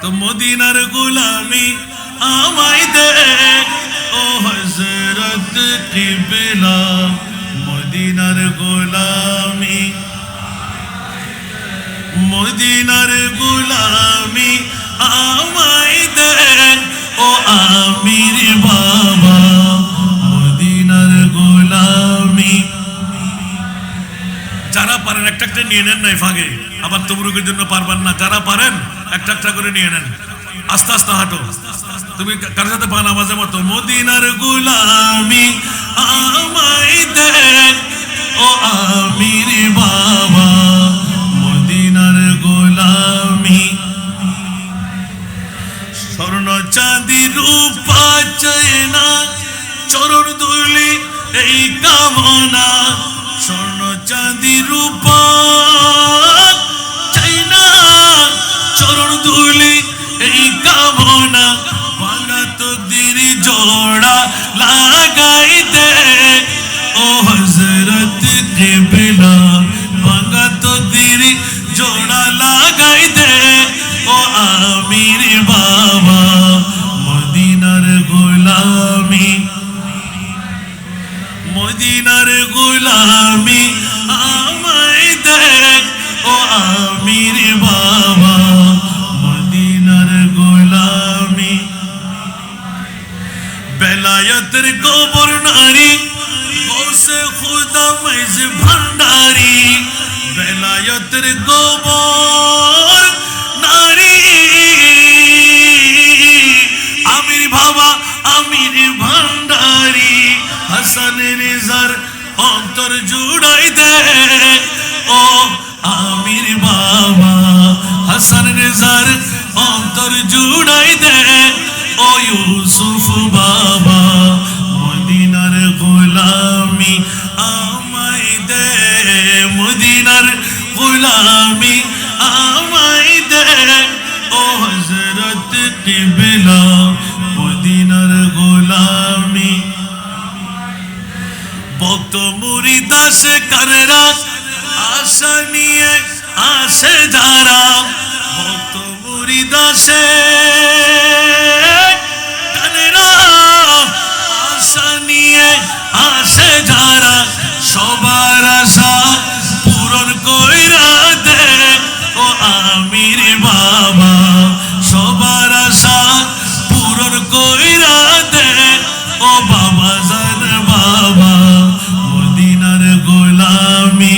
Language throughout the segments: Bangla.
তো মদিনার গোলামি আমায় দে ও হযরত কিবলা মদিনার গোলামি মদিনার গোলামি আমায় দে ও আমির বাবা মদিনার গোলামি যারা পারেন একটা একটা নিয়ে নেন নাই ফাগে আবার তবরুকের জন্য পারবেন না যারা পারেন একটা একটা করে নিয়ে নেন আস্তে আস্তে হাঁটো তুমি কার সাথে পা নামাজের মতো মদিনার গোলামি আমায় দে ও আমির বাবা মদিনার গোলামি স্বর্ণ চাঁদি রূপা চাই না চরণ ধুলি এই কামনা স্বর্ণ চাঁদি রূপা চাই না চরণ ধুলি এই কামনা ভাঙা তকদির জোড়া লাগাই দে ও হযরত কিবলা ভাঙা তকদির জোড়া লাগাই দে ও আমির বাবা মদিনার গোলামি মদিনার গোলামি আমায় দে ও আমির বাবা মদিনার গোলামি বেলায়েতের কবর নারী গৌসে খুদা মেজ ভান্ডারি বেলায়েতের কবর নারী আমির বাবা আমির ভান্ডারি হাসান রেজার অন্তর জুড়াই দে ও আমির বাবা হাসান রেজার অন্তর জুড়াই দে ও ইউসুফ বাবা মদিনার গোলামি আমায় দে মদিনার গোলামি আমায় দে ও হযরত কিবলা মদিনার গোলামি ভক্ত মুরিদ আসে কাররা আশা নিয়ে আসে যারা ভক্ত মুরিদ আসে কাররা আশা নিয়ে আসে যারা সবার আশা পূরণ কইরা দে ও আমির বাবা সবার আশা পূরণ কইরা দে ও বাবা জান বাবা মদিনার গোলামি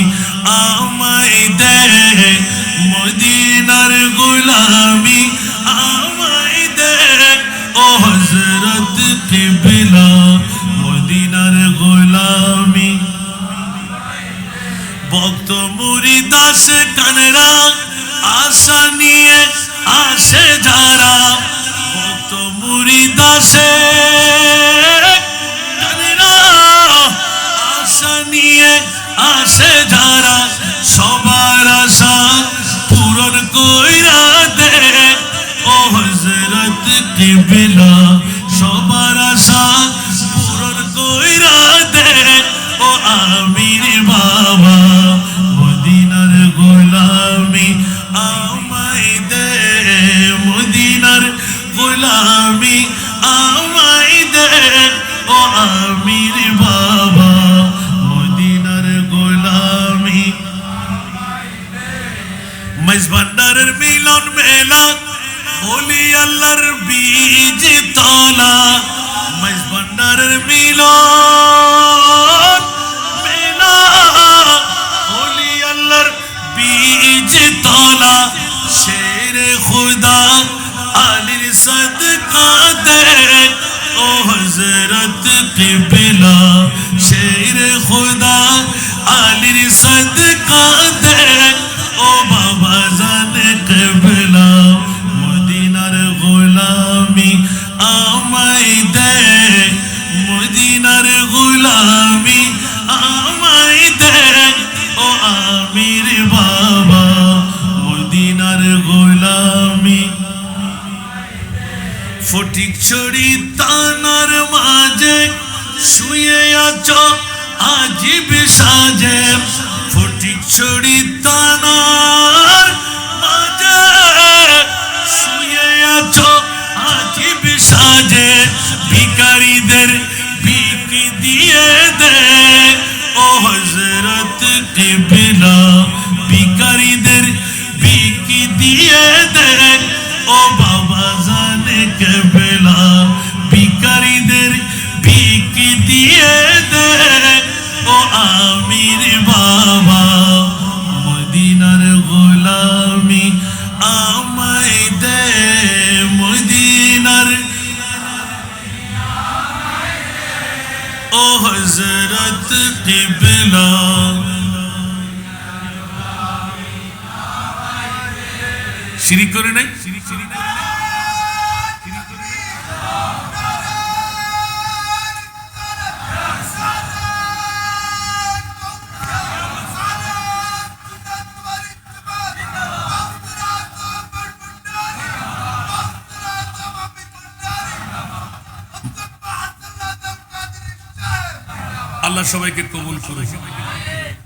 আমায় দে মদিনার গোলামি আমায় দে ও হযরত কিবলা মদিনার গোলামি ভক্ত মুরিদ আসে কানরা আশা নিয়ে আসে যারা ভক্ত মুরিদ আসে কানরা আশা নিয়ে আসে যারা সবার আশা পূরণ কইরা দে ও হযরত কিবলা সবার আশা পূরণ কইরা দে ও আমির বাবা মদিনার গোলামি আমায় দে মদিনার গোলামি আমায় দে ও আমির বাবা মদিনার গোলামি মেজ ভান্ডারের মিলন মেলা ওলি আল্লাহর বীজ তলা মেজ ভান্ডারের মিলন মেলা ওলি আল্লাহর বীজ তলা শেরে খুদা আলীর সদকা দে ও হযরত কিবলা শেরে খুদা আলীর সদকা দে ও বাবা জান কিবলা মদিনার গোলামি আমায় দে মদিনার গোলামি আমায় দে ও আমির বাবা মদিনার গোলামি ফটিক ছড়ি তানার মাঝে শুয়ে আছো আজিব সাজে ফটিক ছড়ি তানার মাঝে শুয়ে মাঝে ভিখারিদের ভিক দিয়ে দে ও হযরত কিবলা ভিখারিদের ভিক দিয়ে দে ও বাবা জানে কিবলা ভিখারিদের ভিক দিয়ে দে ও আমির বাবা মদিনার গোলামি আমায় দে মদিনার ও হযরত কিবলা শিরিক করে নাই আল্লাহ সবাইকে কবুল করুন।